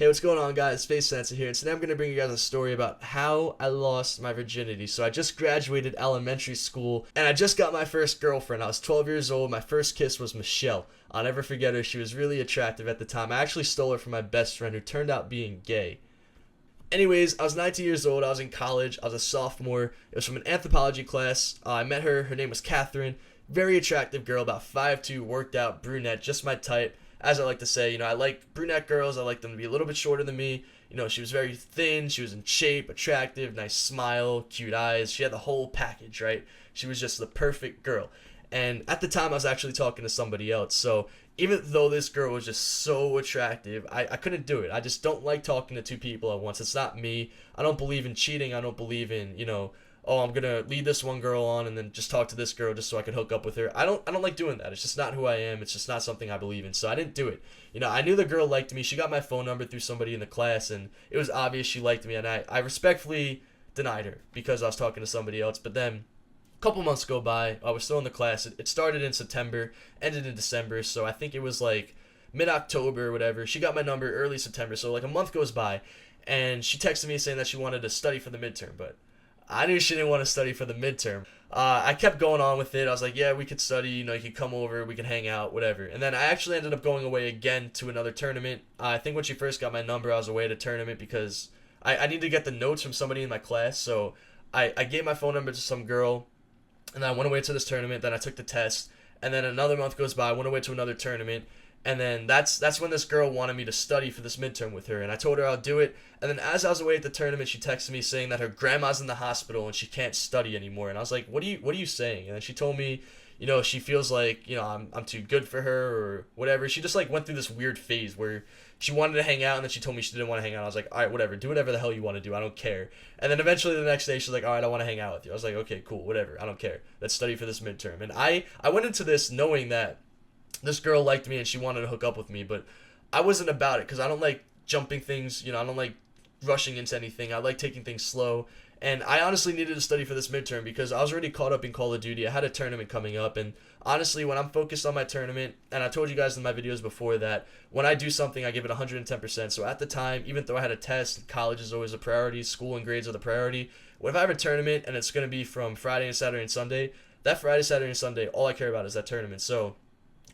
Hey, what's going on, guys? FaZe Censor here, and today I'm going to bring you guys a story about how I lost my virginity. So I just graduated elementary school, and I just got my first girlfriend. I was 12 years old. My first kiss was Michelle. I'll never forget her. She was really attractive at the time. I actually stole her from my best friend, who turned out being gay. Anyways, I was 19 years old. I was in college. I was a sophomore. It was from an anthropology class. I met her. Her name was Catherine. Very attractive girl, about 5'2", worked out, brunette, just my type. As I like to say, I like brunette girls. I like them to be a little bit shorter than me. She was very thin. She was in shape, attractive, nice smile, cute eyes. She had the whole package, right? She was just the perfect girl. And at the time, I was actually talking to somebody else. So even though this girl was just so attractive, I couldn't do it. I just don't like talking to two people at once. It's not me. I don't believe in cheating. I don't believe in, oh, I'm gonna lead this one girl on and then just talk to this girl just so I can hook up with her. I don't like doing that. It's just not who I am. It's just not something I believe in. So I didn't do it. I knew the girl liked me. She got my phone number through somebody in the class, and it was obvious she liked me. And I respectfully denied her because I was talking to somebody else. But then a couple months go by. I was still in the class. It started in September, ended in December. So I think it was like mid-October or whatever. She got my number early September. So like a month goes by, and she texted me saying that she wanted to study for the midterm, but I knew she didn't want to study for the midterm. I kept going on with it. I was like, yeah, we could study. You could come over. We could hang out, whatever. And then I actually ended up going away again to another tournament. I think when she first got my number, I was away at a tournament because I needed to get the notes from somebody in my class. So I gave my phone number to some girl, and then I went away to this tournament. Then I took the test. And then another month goes by. I went away to another tournament. And then that's when this girl wanted me to study for this midterm with her, and I told her I'll do it. And then as I was away at the tournament, she texted me saying that her grandma's in the hospital and she can't study anymore. And I was like, what are you saying? And then she told me, she feels like, I'm too good for her or whatever. She just like went through this weird phase where she wanted to hang out, and then she told me she didn't want to hang out. I was like, all right, whatever, do whatever the hell you want to do. I don't care. And then eventually the next day she's like, all right, I want to hang out with you. I was like, okay, cool, whatever. I don't care. Let's study for this midterm. And I went into this knowing that this girl liked me and she wanted to hook up with me, but I wasn't about it because I don't like jumping things. I don't like rushing into anything. I like taking things slow. And I honestly needed to study for this midterm because I was already caught up in Call of Duty. I had a tournament coming up, and honestly, when I'm focused on my tournament, and I told you guys in my videos before that when I do something, I give it 110%. So at the time, even though I had a test, college is always a priority, school and grades are the priority. If I have a tournament and it's going to be from Friday and Saturday and Sunday, that Friday, Saturday, and Sunday, all I care about is that tournament. So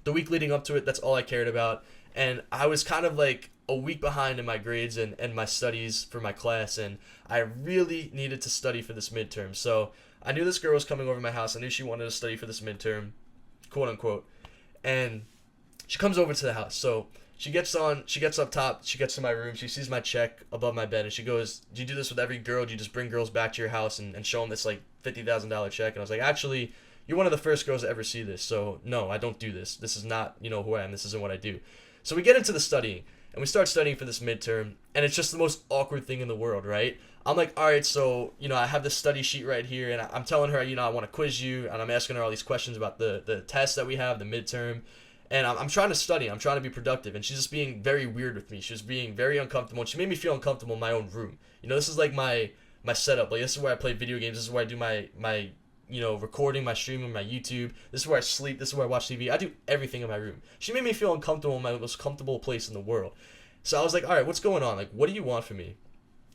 the week leading up to it, that's all I cared about. And I was kind of like a week behind in my grades and my studies for my class, and I really needed to study for this midterm. So I knew this girl was coming over to my house. I knew she wanted to study for this midterm, quote unquote. And she comes over to the house. So she gets up top, she gets to my room, she sees my check above my bed, and she goes, do you do this with every girl? Do you just bring girls back to your house and show them this like $50,000 check? And I was like, actually, you're one of the first girls to ever see this, so no, I don't do this. This is not, who I am. This isn't what I do. So we get into the studying, and we start studying for this midterm, and it's just the most awkward thing in the world, right? I'm like, all right, so, I have this study sheet right here, and I'm telling her, I want to quiz you, and I'm asking her all these questions about the test that we have, the midterm, and I'm trying to study. I'm trying to be productive, and she's just being very weird with me. She's being very uncomfortable, and she made me feel uncomfortable in my own room. This is like my setup. Like, this is where I play video games. This is where I do my recording, my streaming, my YouTube. This is where I sleep. This is where I watch TV. I do everything in my room. She made me feel uncomfortable in my most comfortable place in the world. So I was like, all right, what's going on? Like, what do you want from me?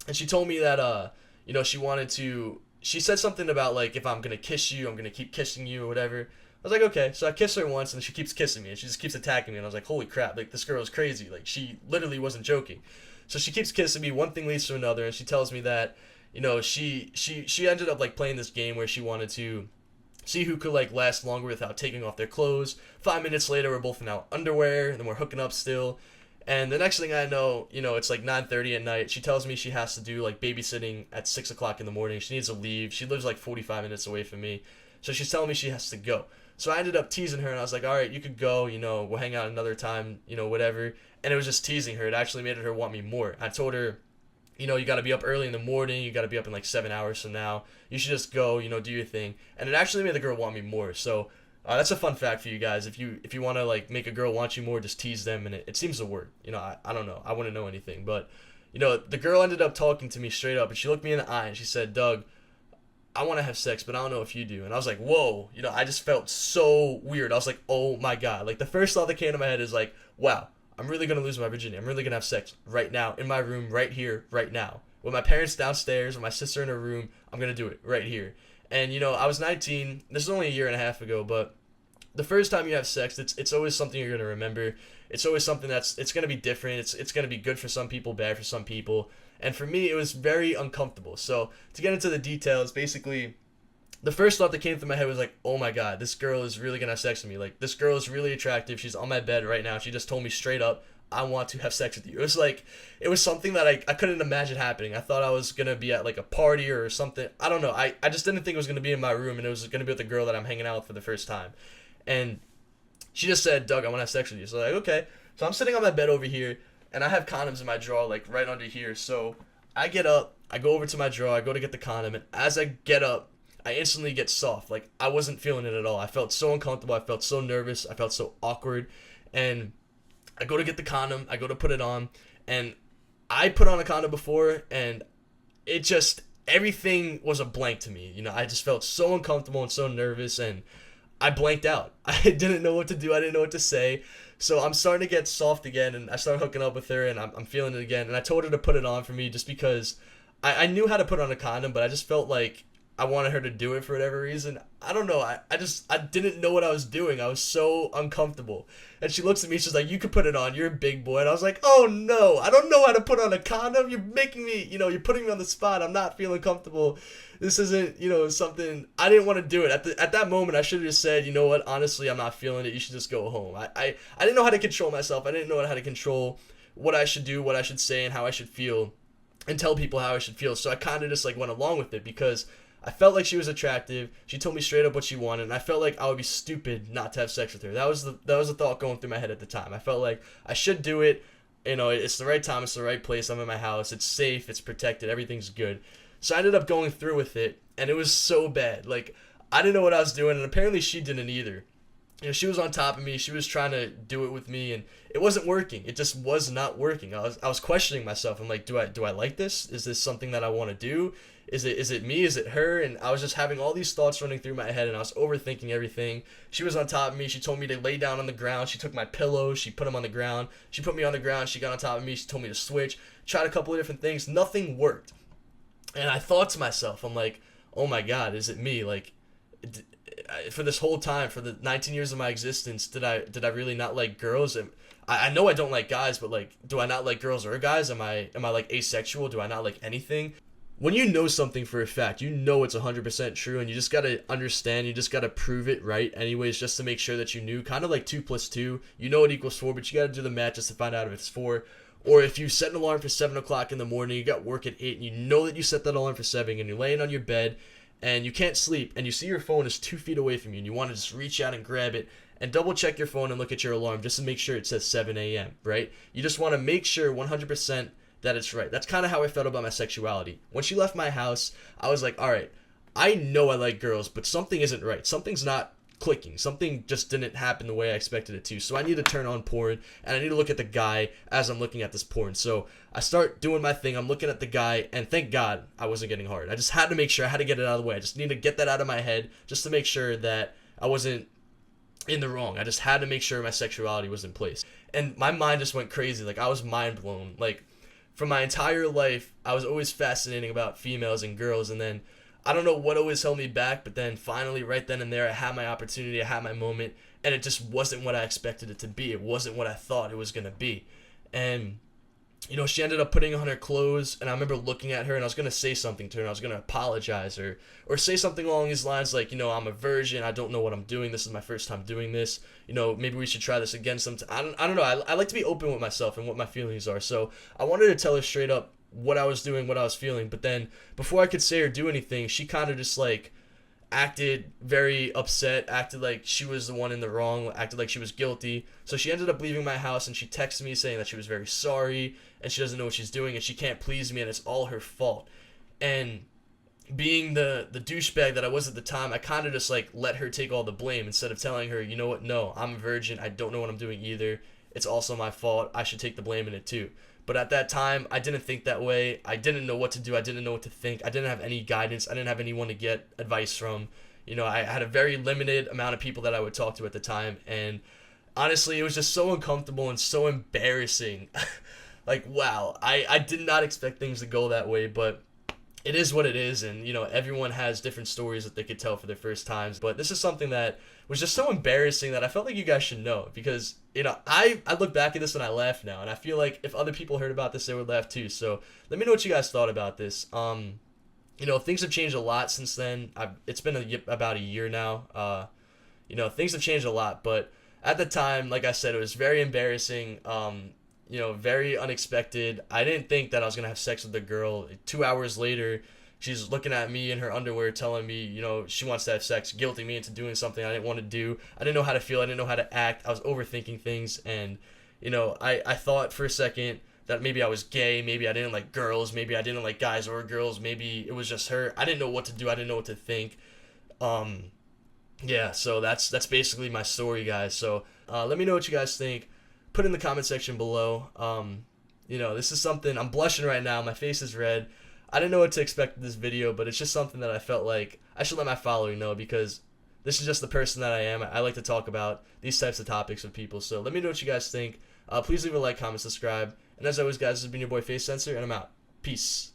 And she told me that, she said something about, like, if I'm going to kiss you, I'm going to keep kissing you or whatever. I was like, okay. So I kissed her once, and she keeps kissing me, and she just keeps attacking me. And I was like, holy crap, like, this girl is crazy. Like, she literally wasn't joking. So she keeps kissing me. One thing leads to another, and she tells me that, she ended up like playing this game where she wanted to see who could like last longer without taking off their clothes. 5 minutes later, we're both in our underwear, and then we're hooking up still. And the next thing I know, it's like 9:30 at night. She tells me she has to do like babysitting at 6 o'clock in the morning. She needs to leave. She lives like 45 minutes away from me, so she's telling me she has to go. So I ended up teasing her, and I was like, all right, you could go. We'll hang out another time. Whatever. And it was just teasing her. It actually made her want me more. I told her, you got to be up early in the morning. You got to be up in like 7 hours from now. You should just go, do your thing. And it actually made the girl want me more. So that's a fun fact for you guys. If you want to like make a girl want you more, just tease them, and it seems to work. I don't know. I wouldn't know anything. But, the girl ended up talking to me straight up, and she looked me in the eye, and she said, Doug, I want to have sex, but I don't know if you do. And I was like, whoa. I just felt so weird. I was like, oh my God. Like, the first thought that came to my head is like, wow, I'm really gonna lose my virginity. I'm really gonna have sex right now in my room, right here, right now. With my parents downstairs, with my sister in her room, I'm gonna do it right here. And I was 19. This is only a year and a half ago, but the first time you have sex, it's always something you're gonna remember. It's always something it's gonna be different. It's gonna be good for some people, bad for some people. And for me, it was very uncomfortable. So to get into the details, basically, the first thought that came through my head was like, oh my god, this girl is really gonna have sex with me. Like, this girl is really attractive. She's on my bed right now. She just told me straight up, I want to have sex with you. It was like, it was something that I couldn't imagine happening. I thought I was gonna be at like a party or something. I don't know. I just didn't think it was gonna be in my room, and it was gonna be with the girl that I'm hanging out with for the first time. And she just said, Doug, I want to have sex with you. So like, okay. So I'm sitting on my bed over here, and I have condoms in my drawer, like right under here. So I get up, I go over to my drawer, I go to get the condom, and as I get up, I instantly get soft. Like, I wasn't feeling it at all. I felt so uncomfortable. I felt so nervous. I felt so awkward. And I go to get the condom. I go to put it on. And I put on a condom before, and it just, everything was a blank to me. I just felt so uncomfortable and so nervous, and I blanked out. I didn't know what to do. I didn't know what to say. So I'm starting to get soft again, and I start hooking up with her, and I'm feeling it again. And I told her to put it on for me just because I knew how to put on a condom, but I just felt like I wanted her to do it for whatever reason. I don't know. I didn't know what I was doing. I was so uncomfortable. And she looks at me, she's like, you could put it on. You're a big boy. And I was like, oh no, I don't know how to put on a condom. You're making me, you're putting me on the spot. I'm not feeling comfortable. This isn't, something, I didn't want to do it. At that moment, I should have just said, you know what, honestly, I'm not feeling it. You should just go home. I didn't know how to control myself. I didn't know how to control what I should do, what I should say, and how I should feel, and tell people how I should feel. So I kind of just like went along with it because I felt like she was attractive. She told me straight up what she wanted, and I felt like I would be stupid not to have sex with her. That was the thought going through my head at the time. I felt like I should do it. It's the right time. It's the right place. I'm in my house. It's safe. It's protected. Everything's good. So I ended up going through with it, and it was so bad. Like, I didn't know what I was doing, and apparently she didn't either. She was on top of me. She was trying to do it with me, and it wasn't working. It just was not working. I was questioning myself. I'm like, do I like this? Is this something that I want to do? Is it me? Is it her? And I was just having all these thoughts running through my head, and I was overthinking everything. She was on top of me. She told me to lay down on the ground. She took my pillows. She put them on the ground. She put me on the ground. She got on top of me. She told me to switch. Tried a couple of different things. Nothing worked. And I thought to myself, I'm like, oh my God, is it me? Like, for this whole time, for the 19 years of my existence, did I really not like girls? And I know I don't like guys, but like, do I not like girls or guys? Am I like asexual? Do I not like anything? When you know something for a fact, you know it's 100% true, and you just gotta understand, you just gotta prove it right anyways, just to make sure that you knew. Kind of like 2 + 2, you know it equals 4, but you gotta do the math just to find out if it's 4. Or if you set an alarm for 7 o'clock in the morning, you got work at 8, and you know that you set that alarm for 7, and you're laying on your bed, and you can't sleep, and you see your phone is 2 feet away from you, and you want to just reach out and grab it, and double check your phone and look at your alarm just to make sure it says 7 a.m., right? You just want to make sure 100% that it's right. That's kind of how I felt about my sexuality. When she left my house, I was like, all right, I know I like girls, but something isn't right. Something's not clicking. Something just didn't happen the way I expected it to. So I need to turn on porn, and I need to look at the guy as I'm looking at this porn. So I start doing my thing. I'm looking at the guy, and thank God I wasn't getting hard. I just had to make sure. I had to get it out of the way. I just need to get that out of my head just to make sure that I wasn't in the wrong. I just had to make sure my sexuality was in place. And my mind just went crazy. Like, I was mind blown. Like, for my entire life, I was always fascinating about females and girls, and then I don't know what always held me back, but then finally, right then and there, I had my opportunity, I had my moment, and it just wasn't what I expected it to be. It wasn't what I thought it was going to be. And, she ended up putting on her clothes, and I remember looking at her, and I was going to say something to her, and I was going to apologize, or say something along these lines like, I'm a virgin, I don't know what I'm doing, this is my first time doing this, maybe we should try this again sometime. I don't know, I like to be open with myself and what my feelings are, so I wanted to tell her straight up what I was doing, what I was feeling, but then before I could say or do anything, she kind of just like acted very upset, acted like she was the one in the wrong, acted like she was guilty. So she ended up leaving my house, and she texted me saying that she was very sorry and she doesn't know what she's doing and she can't please me and it's all her fault. And being the douchebag that I was at the time, I kind of just like let her take all the blame instead of telling her, you know what, no, I'm a virgin, I don't know what I'm doing either, it's also my fault, I should take the blame in it too. But at that time, I didn't think that way. I didn't know what to do. I didn't know what to think. I didn't have any guidance. I didn't have anyone to get advice from. I had a very limited amount of people that I would talk to at the time. And honestly, it was just so uncomfortable and so embarrassing. Like, wow, I did not expect things to go that way, but it is what it is, and everyone has different stories that they could tell for their first times. But this is something that was just so embarrassing that I felt like you guys should know, because I look back at this and I laugh now, and I feel like if other people heard about this, they would laugh too. So let me know what you guys thought about this. Things have changed a lot since then. It's been about a year now. Things have changed a lot, but at the time, like I said, it was very embarrassing. Very unexpected. I didn't think that I was gonna have sex with the girl. 2 hours later, she's looking at me in her underwear, telling me, she wants to have sex, guilting me into doing something I didn't want to do. I didn't know how to feel. I didn't know how to act. I was overthinking things, and I thought for a second that maybe I was gay. Maybe I didn't like girls. Maybe I didn't like guys or girls. Maybe it was just her. I didn't know what to do. I didn't know what to think. Yeah. So that's basically my story, guys. So let me know what you guys think. Put in the comment section below. This is something, I'm blushing right now. My face is red. I didn't know what to expect in this video, but it's just something that I felt like I should let my following know, because this is just the person that I am. I like to talk about these types of topics with people. So let me know what you guys think. Please leave a like, comment, subscribe. And as always, guys, this has been your boy FaZe Censor, and I'm out. Peace.